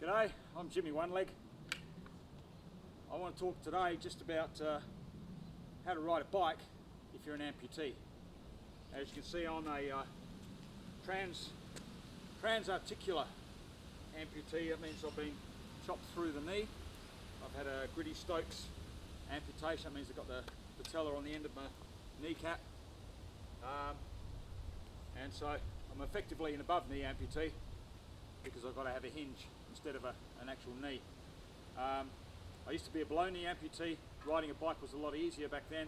G'day, I'm Jimmy Oneleg. I want to talk today just about how to ride a bike if you're an amputee. As you can see, I'm a trans-articular amputee. That means I've been chopped through the knee. I've had a Gritti-Stokes amputation. That means I've got the patella on the end of my kneecap. And so I'm effectively an above knee amputee because I've got to have a hinge instead of an actual knee. I used to be a below knee amputee. Riding a bike was a lot easier back then,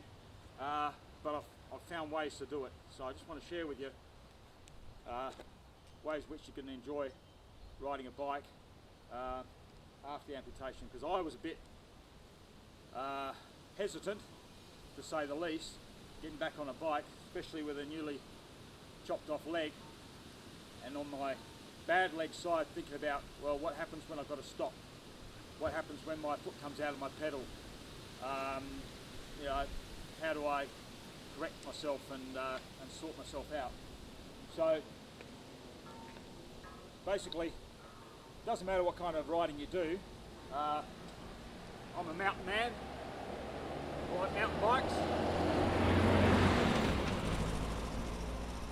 but I've found ways to do it. So I just want to share with you ways which you can enjoy riding a bike after the amputation, because I was a bit hesitant, to say the least, getting back on a bike, especially with a newly chopped off leg, and on my bad leg side thinking about, well, what happens when I've got to stop? What happens when my foot comes out of my pedal? You know, how do I correct myself and sort myself out? So basically, it doesn't matter what kind of riding you do. I'm a mountain man. I like mountain bikes.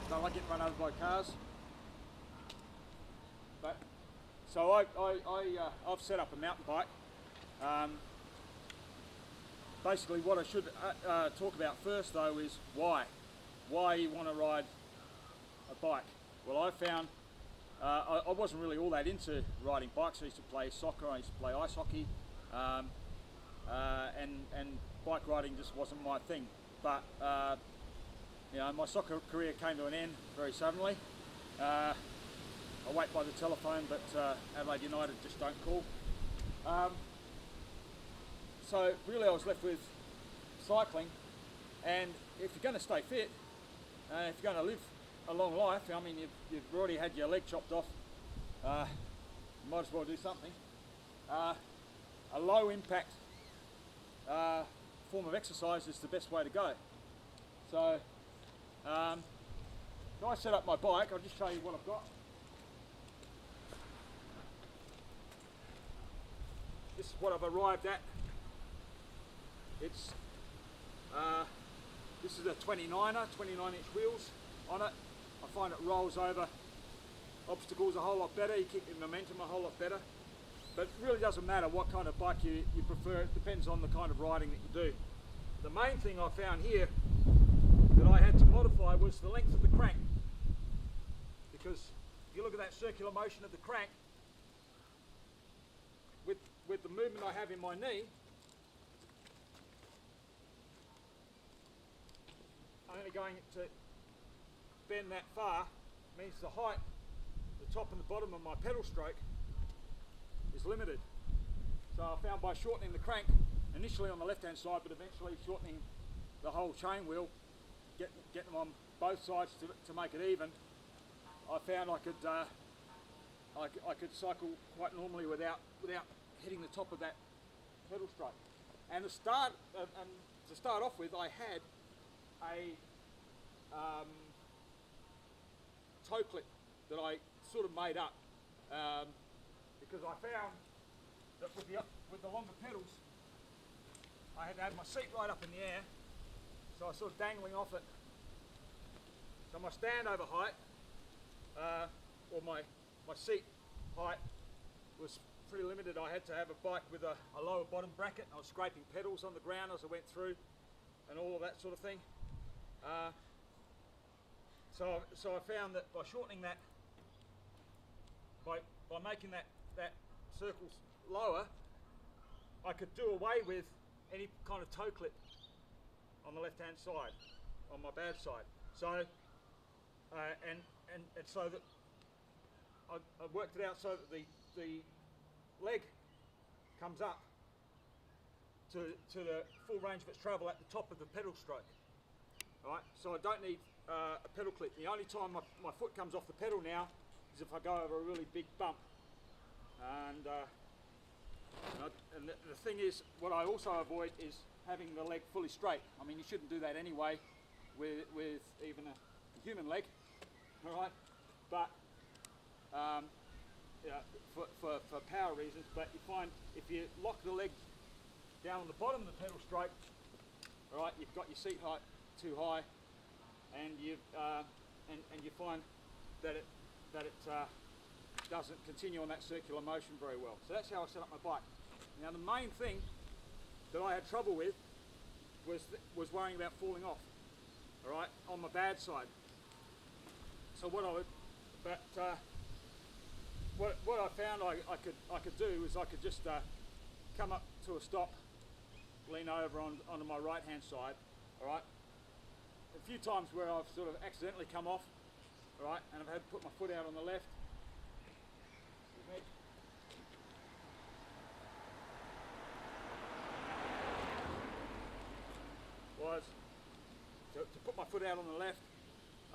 Don't like getting run over by cars. But so I've set up a mountain bike. Basically, what I should talk about first, though, is why you want to ride a bike. Well, I found I wasn't really all that into riding bikes. I used to play soccer. I used to play ice hockey, and bike riding just wasn't my thing. But you know, my soccer career came to an end very suddenly. I wait by the telephone, but Adelaide United just don't call. So really I was left with cycling, and if you're going to stay fit, if you're going to live a long life, I mean, you've already had your leg chopped off, you might as well do something. A low impact form of exercise is the best way to go. So I set up my bike. I'll just show you what I've got. This is what I've arrived at. It's this is a 29er, 29-inch wheels on it. I find it rolls over obstacles a whole lot better. You keep your momentum a whole lot better. But it really doesn't matter what kind of bike you prefer. It depends on the kind of riding that you do. The main thing I found here that I had to modify was the length of the crank, because if you look at that circular motion of the crank, with the movement I have in my knee, only going to bend that far means the height, the top and the bottom of my pedal stroke is limited. So I found by shortening the crank, initially on the left hand side, but eventually shortening the whole chain wheel, getting them on both sides to make it even, I found I could cycle quite normally without hitting the top of that pedal stroke. And to start off with, I had a toe clip that I sort of made up, because I found that with the longer pedals, I had to have my seat right up in the air, so I was sort of dangling off it. So my standover height, or my seat height, was pretty limited. I had to have a bike with a lower bottom bracket. I was scraping pedals on the ground as I went through, and all of that sort of thing. So I found that by shortening that, by making that circles lower, I could do away with any kind of toe clip on the left hand side, on my bad side. So and so that I worked it out so that the leg comes up to the full range of its travel at the top of the pedal stroke. Right, so I don't need a pedal clip. The only time my foot comes off the pedal now is if I go over a really big bump. And the thing is, what I also avoid is having the leg fully straight. I mean, you shouldn't do that anyway with even a human leg, all right? But for power reasons, but you find if you lock the leg down on the bottom of the pedal stroke, all right, you've got your seat height too high, and you find that it doesn't continue on that circular motion very well. So that's how I set up my bike. Now the main thing that I had trouble with was worrying about falling off, all right, on my bad side. So what I found I could do is I could just come up to a stop, lean over onto my right hand side, all right. A few times where I've sort of accidentally come off, all right, and I've had to put my foot out on the left. Was to put my foot out on the left,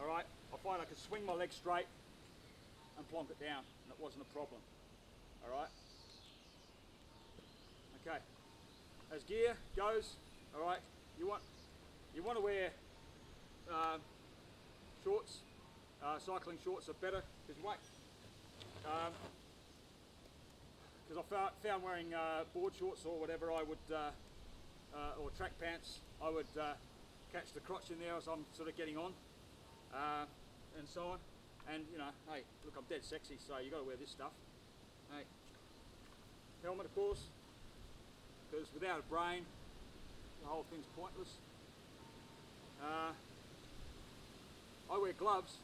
all right, I find I could swing my leg straight and plonk it down, and it wasn't a problem, all right. Okay, as gear goes, all right, you want to wear shorts. Cycling shorts are better because weight. Because I found wearing board shorts or whatever, I would or track pants, I would catch the crotch in there as I'm sort of getting on, and so on. And you know, hey, look, I'm dead sexy, so you got to wear this stuff. Hey, helmet, of course, because without a brain, the whole thing's pointless. I wear gloves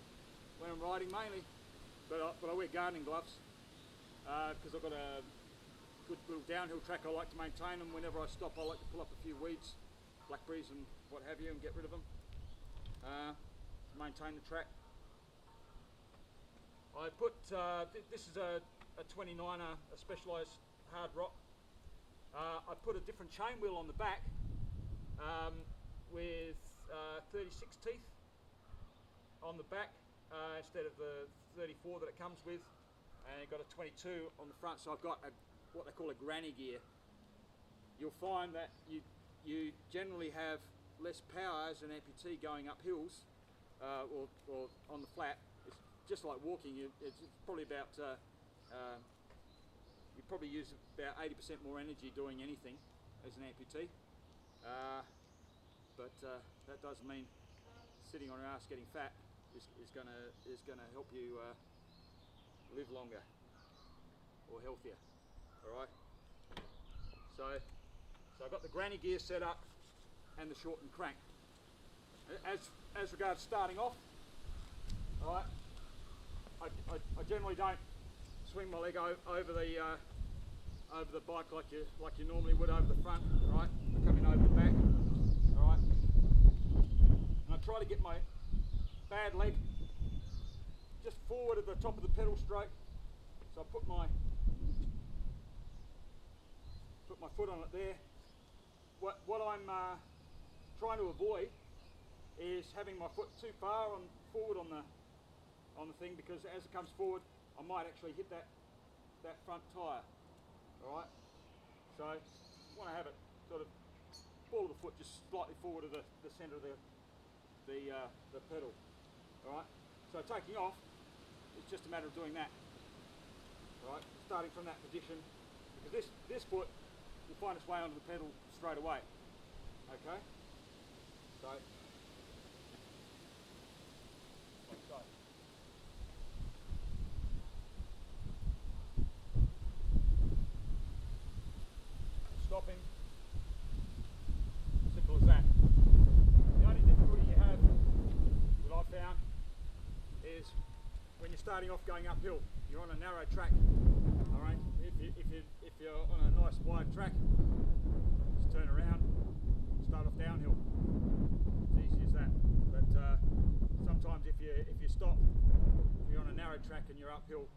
when I'm riding mainly, but I wear gardening gloves because I've got a good little downhill track I like to maintain, and whenever I stop I like to pull up a few weeds, blackberries and what have you, and get rid of them to maintain the track. I put, this is a 29er, a specialised hard rock. I put a different chain wheel on the back with 36 teeth on the back instead of the 34 that it comes with, and you've got a 22 on the front, so I've got what they call a granny gear. You'll find that you generally have less power as an amputee going up hills or on the flat. It's just like walking. It's probably about you probably use about 80% more energy doing anything as an amputee, but that does mean sitting on your ass getting fat is gonna help you live longer or healthier. All right. So I've got the granny gear set up and the shortened crank. As regards starting off, all right, I generally don't swing my leg over the bike like you normally would over the front. All right, I come in over the back. All right, and I try to get my bad leg just forward at the top of the pedal stroke. So I put my foot on it there. What I'm trying to avoid is having my foot too far forward on the thing, because as it comes forward, I might actually hit that front tyre. All right. So I want to have it sort of ball of the foot just slightly forward of the centre of the pedal. All right. So taking off, it's just a matter of doing that. All right. Starting from that position, because this foot will find its way onto the pedal straight away. Okay. So. Like so. Stopping. Simple as that. The only difficulty you have, that I've found, is when you're starting off going uphill. You're on a narrow track. All right. If you're on a nice wide track, just turn around, start off downhill. It's easy as that. But sometimes if you stop, if you're on a narrow track and you're uphill,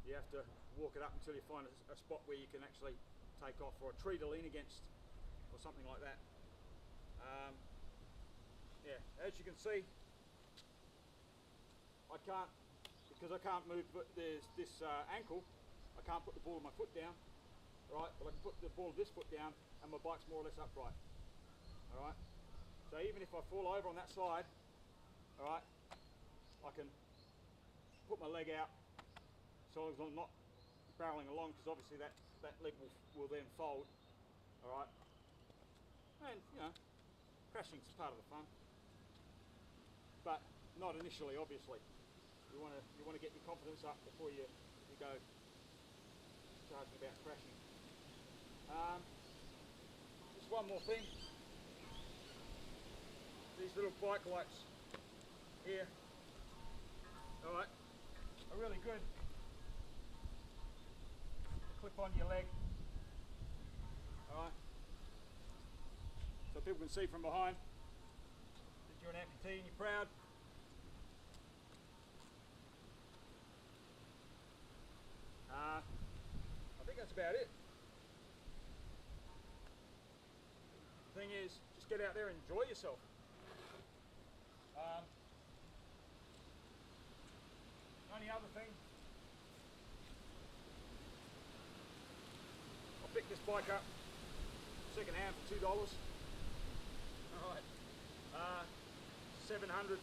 you have to walk it up until you find a spot where you can actually take off, or a tree to lean against, or something like that. Yeah, as you can see, because I can't move this ankle, I can't put the ball of my foot down, right? But I can put the ball of this foot down and my bike's more or less upright. All right. So even if I fall over on that side, all right, I can put my leg out so as I'm not barreling along, because obviously that leg will then fold. All right, and you know, crashing's part of the fun, but not initially, obviously. You want to get your confidence up before you go charging about crashing. Just one more thing. These little bike lights here, all right, are really good. Clip onto your leg, all right, so people can see from behind that you're an amputee and you're proud. I think that's about it. The thing is, just get out there and enjoy yourself. Only other thing, I picked this bike up second hand for $2. Alright, 700.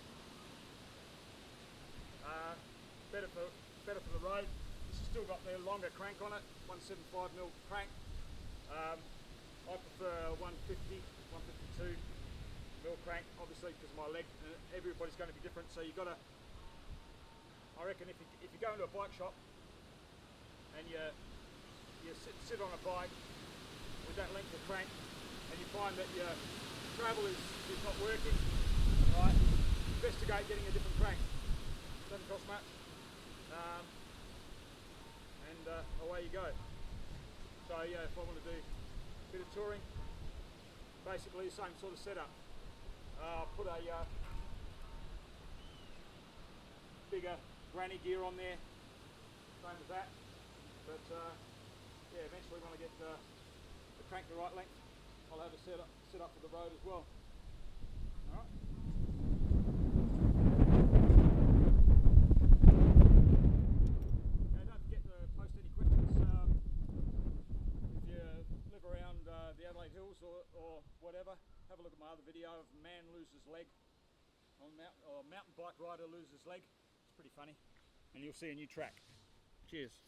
Better for the road. This has still got the longer crank on it, 175mm crank. I prefer 150, 152mm crank, obviously because of my leg. Everybody's going to be different, so you've got to. I reckon if you go into a bike shop and you sit on a bike with that length of crank and you find that your travel is not working, right, investigate getting a different crank. Doesn't cost much, and away you go. So yeah, if I want to do a bit of touring, basically the same sort of setup. I'll put a bigger granny gear on there, same as that, but yeah, eventually when I get the crank the right length, I'll have a set up for the road as well. Alright. Okay, don't forget to post any questions if you live around the Adelaide Hills or whatever. Have a look at my other video of man loses leg on mountain bike rider loses leg. Pretty funny, and you'll see a new track. Cheers.